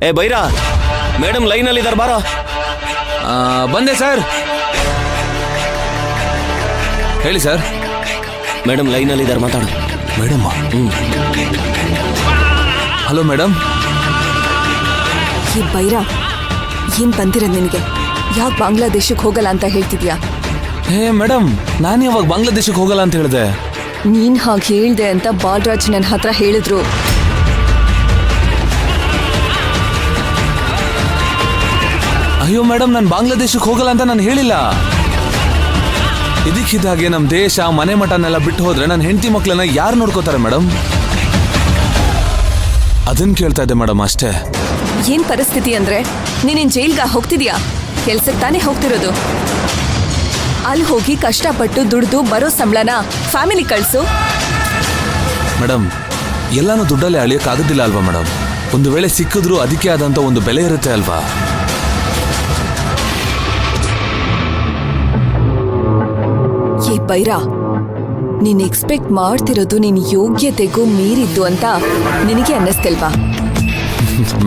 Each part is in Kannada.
ಏ ಬೈರಾ, ಮೇಡಮ್ ಲೈನಲ್ಲಿ ಇದಾರೆ, ಬಾರೋ. ಬಂದೆ ಸರ್. ಹೇಳಿ ಸರ್. ಮೇಡಮ್ ಲೈನಲ್ಲಿ ಇದಾರೆ, ಮಾತಾಡು. ಮೇಡಮ್? Hello madam. ಈ ಬೈರಾ ಏನ್ ಬಂದಿರೋದು ನಿನಗೆ? ಯಾಕೆ ಬಾಂಗ್ಲಾದೇಶಕ್ಕೆ ಹೋಗಲ್ಲ ಅಂತ ಹೇಳ್ತಿದ್ಯಾ? ಹೇ ಮೇಡಮ್, ನಾನು ಯಾವಾಗ ಬಾಂಗ್ಲಾದೇಶಕ್ಕೆ ಹೋಗಲ್ಲ ಅಂತ ಹೇಳಿದೆ? ನೀನ್ ಹಾಗೆ ಹೇಳ್ದೆ ಅಂತ ಬಾಲರಾಜ್ ನನ್ನ ಹತ್ರ ಹೇಳಿದ್ರು. ಅಯ್ಯೋ ಮೇಡಮ್, ನಾನು ಬಾಂಗ್ಲಾದೇಶಕ್ಕೆ ಹೋಗಲ್ಲ ಅಂತ ನಾನು ಹೇಳಿಲ್ಲ. ಇದಕ್ಕಿದ್ದಾಗೆ ನಮ್ಮ ದೇಶ ಮನೆ ಮಠನೆಲ್ಲ ಬಿಟ್ಟು ಹೋದ್ರೆ ನನ್ನ ಹೆಂಡತಿ ಮಕ್ಕಳನ್ನ ಯಾರು ನೋಡ್ಕೋತಾರೆ ಮೇಡಮ್? ಅದನ್ನ ಕೇಳ್ತಾ ಇದ್ದೆ ಮೇಡಮ್, ಅಷ್ಟೇ. ಏನ್ ಪರಿಸ್ಥಿತಿ ಅಂದ್ರೆ, ನೀನಿನ್ ಜೈಲ್ಗ ಹೋಗ್ತಿದ್ಯಾ? ಕೆಲ್ಸಕ್ಕೆ ತಾನೇ ಹೋಗ್ತಿರೋದು. ಅಲ್ಲಿ ಹೋಗಿ ಕಷ್ಟಪಟ್ಟು ದುಡ್ದು ಬರೋ ಸಂಬಳನ ಫ್ಯಾಮಿಲಿ ಕಳ್ಸು. ಮೇಡಮ್, ಎಲ್ಲಾನು ದುಡ್ಡಲ್ಲೇ ಅಳಿಯೋಕ್ಕಾಗೋದಿಲ್ಲ ಅಲ್ವಾ ಮೇಡಮ್? ಒಂದು ವೇಳೆ ಸಿಕ್ಕಿದ್ರೂ ಅದಕ್ಕೆ ಆದಂತ ಒಂದು ಬೆಲೆ ಇರುತ್ತೆ ಅಲ್ವಾ? ಏ ಬೈರಾ, ನೀನ್ ಎಕ್ಸ್ಪೆಕ್ಟ್ ಮಾಡ್ತಿರೋದು ನಿನ್ ಯೋಗ್ಯತೆಗೂ ಮೀರಿದ್ದು ಅಂತ ನಿನಗೆ ಅನ್ನಿಸ್ತಿಲ್ವಾ?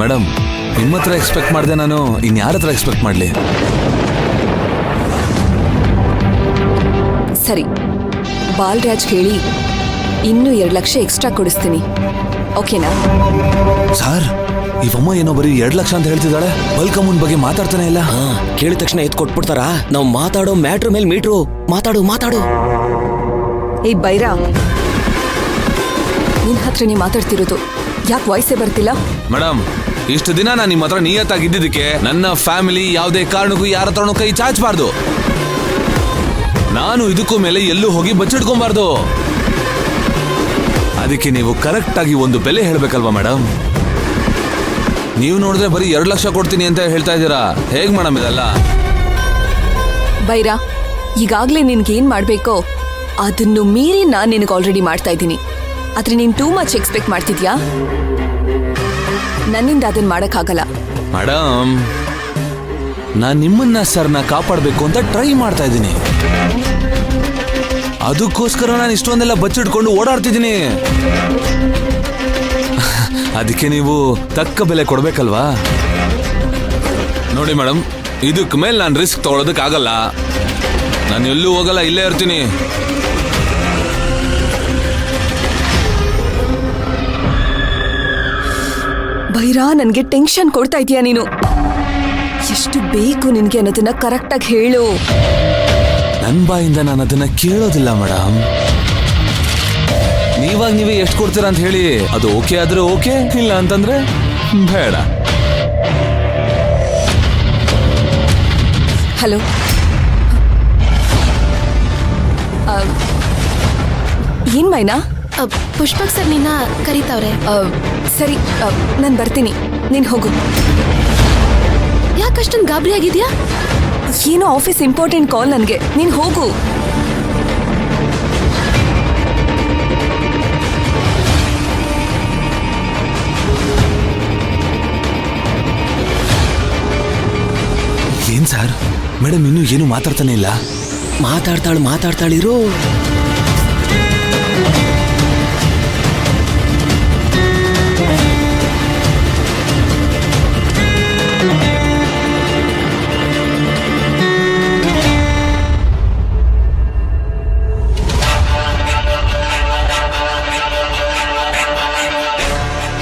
ಮೇಡಮ್, ನಿಮ್ಮ ಹತ್ರ ಎಕ್ಸ್ಪೆಕ್ಟ್ ಮಾಡಿದೆ, ನಾನು ಇನ್ಯಾರ ಹತ್ರ ಎಕ್ಸ್ಪೆಕ್ಟ್ ಮಾಡಲಿ? ಸರಿ, ಬಾಲರಾಜ್ ಹೇಳಿ ಇನ್ನೂ 2 ಲಕ್ಷ ಎಕ್ಸ್ಟ್ರಾ ಕೊಡಿಸ್ತೀನಿ, ಓಕೆನಾ? ಸರ್, ಇವಮ್ಮ ಏನೋ ಬರೀ 2 ಲಕ್ಷ ಅಂತ ಹೇಳ್ತಿದ್ದಾಳೆ. ಬಲ್ಕ್ ಅಮೌಂಟ್ ಬಗ್ಗೆ ಮಾತಾಡ್ತಾನೆ ಇಲ್ಲ. ಕೇಳಿದ ತಕ್ಷಣ ಎತ್ ಕೊಟ್ಬಿಡ್ತಾರ? ನಾವು ಮಾತಾಡೋ ಮ್ಯಾಟ್ರ್ ಮೇಲೆ ಮೀಟ್ರು. ಮಾತಾಡು. ಏ ಬೈರಾ, ನಿನ್ ಹತ್ರನೇ ಮಾತಾಡ್ತಿರೋದು, ಯಾಕೆ ವಾಯ್ಸೇ ಬರ್ತಿಲ್ಲ? ಮೇಡಮ್, ಇಷ್ಟು ದಿನ ನಾನು ನಿಮ್ಮ ಹತ್ರ ನಿಯತ್ತಾಗಿದ್ದಕ್ಕೆ ನನ್ನ ಫ್ಯಾಮಿಲಿ ಯಾವುದೇ ಕಾರಣಕ್ಕೂ ಯಾರ ಹತ್ರನೂ ಕೈ ಚಾಚಬಾರ್ದು. ನಾನು ಇದಕ್ಕೂ ಮೇಲೆ ಎಲ್ಲೂ ಹೋಗಿ ಬಚ್ಚಿಡ್ಕೊಬಾರ್ದು. ಅದಕ್ಕೆ ನೀವು ಕರೆಕ್ಟ್ ಆಗಿ ಒಂದು ಬೆಲೆ ಹೇಳ್ಬೇಕಲ್ವಾ ಮೇಡಮ್? ನೀವು ನೋಡಿದ್ರೆ ಬರೀ 2 ಲಕ್ಷ ಕೊಡ್ತೀನಿ ಅಂತ ಹೇಳ್ತಾ ಇದ್ದೀರಾ. ಹೇಗ್ ಮೇಡಮ್ ಇದೆಲ್ಲ? ಬೈರಾ, ಈಗಾಗ್ಲೇ ನಿನ್ಗೇನ್ ಮಾಡ್ಬೇಕೋ ಅದನ್ನು ಮೀರಿ ನಾನ್ ನಿನಗೆ ಆಲ್ರೆಡಿ ಮಾಡ್ತಾ ಇದ್ದೀನಿ. ಆದ್ರೆ ನೀನ್ ಟೂ ಮಚ್ ಎಕ್ಸ್ಪೆಕ್ಟ್ ಮಾಡ್ತಿದ್ಯಾ? ನನ್ನಿಂದ ಅದನ್ನ ಮಾಡಕ್ಕಾಗಲ್ಲ. ಮೇಡಮ್, ನಾನು ನಿಮ್ಮನ್ನ ಸರ್ನ ಕಾಪಾಡಬೇಕು ಅಂತ ಟ್ರೈ ಮಾಡ್ತಾ ಇದ್ದೀನಿ. ಅದಕ್ಕೋಸ್ಕರ ನಾನು ಇಷ್ಟೊಂದೆಲ್ಲ ಬಚ್ಚಿಡ್ಕೊಂಡು ಓಡಾಡ್ತಿದ್ದೀನಿ. ಅದಕ್ಕೆ ನೀವು ತಕ್ಕ ಬೆಲೆ ಕೊಡ್ಬೇಕಲ್ವಾ? ನೋಡಿ ಮೇಡಮ್, ಇದಕ್ ಮೇಲೆ ನಾನು ರಿಸ್ಕ್ ತಗೊಳ್ಳೋದಕ್ಕಾಗಲ್ಲ. ನಾನು ಎಲ್ಲೂ ಹೋಗಲ್ಲ, ಇಲ್ಲೇ ಇರ್ತೀನಿ. ಬೈರಾ, ನನ್ಗೆ ಟೆನ್ಷನ್ ಕೊಡ್ತಾ ಇದೀಯ ನೀನು. ಎಷ್ಟು ಬೇಕು ನಿನ್ಗೆ ಅನ್ನೋದನ್ನ ಕರೆಕ್ಟಾಗಿ ಹೇಳು. ನನ್ನ ಬಾಯಿಂದ ನಾನು ಅದನ್ನ ಕೇಳೋದಿಲ್ಲ ಮೇಡಮ್. ನೀವೇ ಎಷ್ಟು ಕೊಡ್ತೀರಾ ಅಂತ ಹೇಳಿ. ಅದು ಓಕೆ ಆದ್ರೆ ಓಕೆ, ಇಲ್ಲ ಅಂತಂದ್ರೆ ಬೇಡ. ಹಲೋ, ಏನ್ ಮೈನಾ? ಪುಷ್ಪಕ್ ಸರ್ ನಿನ್ನ ಕರೀತಾವ್ರೆ. ಸರಿ, ನಾನು ಬರ್ತೀನಿ, ನೀನ್ ಹೋಗು. ಯಾಕಷ್ಟೊಂದು ಗಾಬರಿ ಆಗಿದ್ಯಾ? ಏನೋ ಆಫೀಸ್ ಇಂಪಾರ್ಟೆಂಟ್ ಕಾಲ್ ನನ್ಗೆ, ನೀನ್ ಹೋಗು. ಏನ್ ಸರ್, ಮೇಡಮ್ ಇನ್ನೂ ಏನು ಮಾತಾಡ್ತಾನೆ ಇಲ್ಲ? ಮಾತಾಡ್ತಾಳಿರು.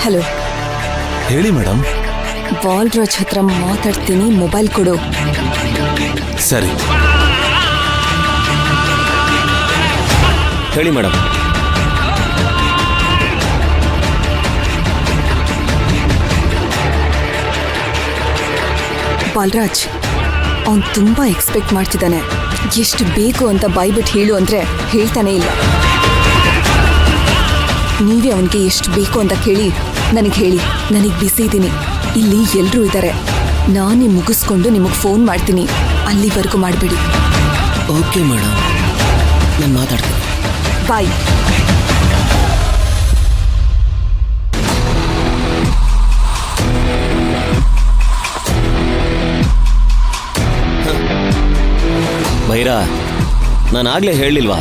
ಹಲೋ, ಹೇಳಿ ಮೇಡಮ್. ಬಾಲರಾಜ್ ಹತ್ರ ಮಾತಾಡ್ತೀನಿ, ಮೊಬೈಲ್ ಕೊಡು. ಸರಿ. ಹೇಳಿ ಮೇಡಮ್. ಬಾಲರಾಜ್, ಅವನು ತುಂಬಾ ಎಕ್ಸ್ಪೆಕ್ಟ್ ಮಾಡ್ತಿದ್ದಾನೆ. ಎಷ್ಟು ಬೇಕು ಅಂತ ಬಾಯ್ಬಿಟ್ಟು ಹೇಳು ಅಂದ್ರೆ ಹೇಳ್ತಾನೆ ಇಲ್ಲ. ನೀವೇ ಅವನಿಗೆ ಎಷ್ಟು ಬೇಕು ಅಂತ ಕೇಳಿ ನನಗೆ ಹೇಳಿ. ನನಗೆ ಬಿಸಿ ಇದ್ದೀನಿ, ಇಲ್ಲಿ ಎಲ್ಲರೂ ಇದ್ದಾರೆ. ನಾನೇ ಮುಗಿಸ್ಕೊಂಡು ನಿಮಗೆ ಫೋನ್ ಮಾಡ್ತೀನಿ, ಅಲ್ಲಿವರೆಗೂ ಮಾಡಬೇಡಿ. ಓಕೆ ಮೇಡಮ್, ನಾನು ಮಾತಾಡ್ತೀನಿ. ಬಾಯ್. ಭೈರಾ, ನಾನು ಆಗ್ಲೇ ಹೇಳಿಲ್ವಾ,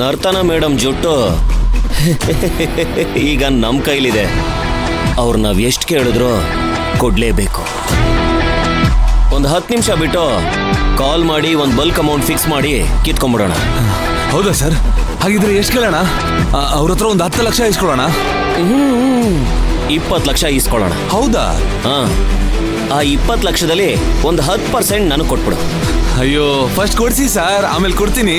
ನರ್ತನ ಮೇಡಮ್ ಜುಟ್ಟು ಈಗ ನಮ್ಮ ಕೈಲಿದೆ. ಅವ್ರು ನಾವು ಎಷ್ಟು ಕೇಳಿದ್ರು ಕೊಡ್ಲೇಬೇಕು. ಒಂದು 10 ನಿಮಿಷ ಬಿಟ್ಟು ಕಾಲ್ ಮಾಡಿ ಒಂದು ಬಲ್ಕ್ ಅಮೌಂಟ್ ಫಿಕ್ಸ್ ಮಾಡಿ ಕಿತ್ಕೊಂಡ್ಬಿಡೋಣ. ಹೌದಾ ಸರ್? ಹಾಗಿದ್ರೆ ಎಷ್ಟು ಕೇಳೋಣ? ಅವ್ರ ಹತ್ರ ಒಂದು 10 ಲಕ್ಷ ಇಸ್ಕೊಳ್ಳೋಣ. 20 ಲಕ್ಷ ಇಸ್ಕೊಳ್ಳೋಣ. ಹೌದಾ? ಹಾ, ಆ 20 ಲಕ್ಷದಲ್ಲಿ ಒಂದು 10% ನನಗೆ ಕೊಟ್ಬಿಡು. ಅಯ್ಯೋ, ಫಸ್ಟ್ ಕೊಡ್ಸಿ ಸರ್, ಆಮೇಲೆ ಕೊಡ್ತೀನಿ.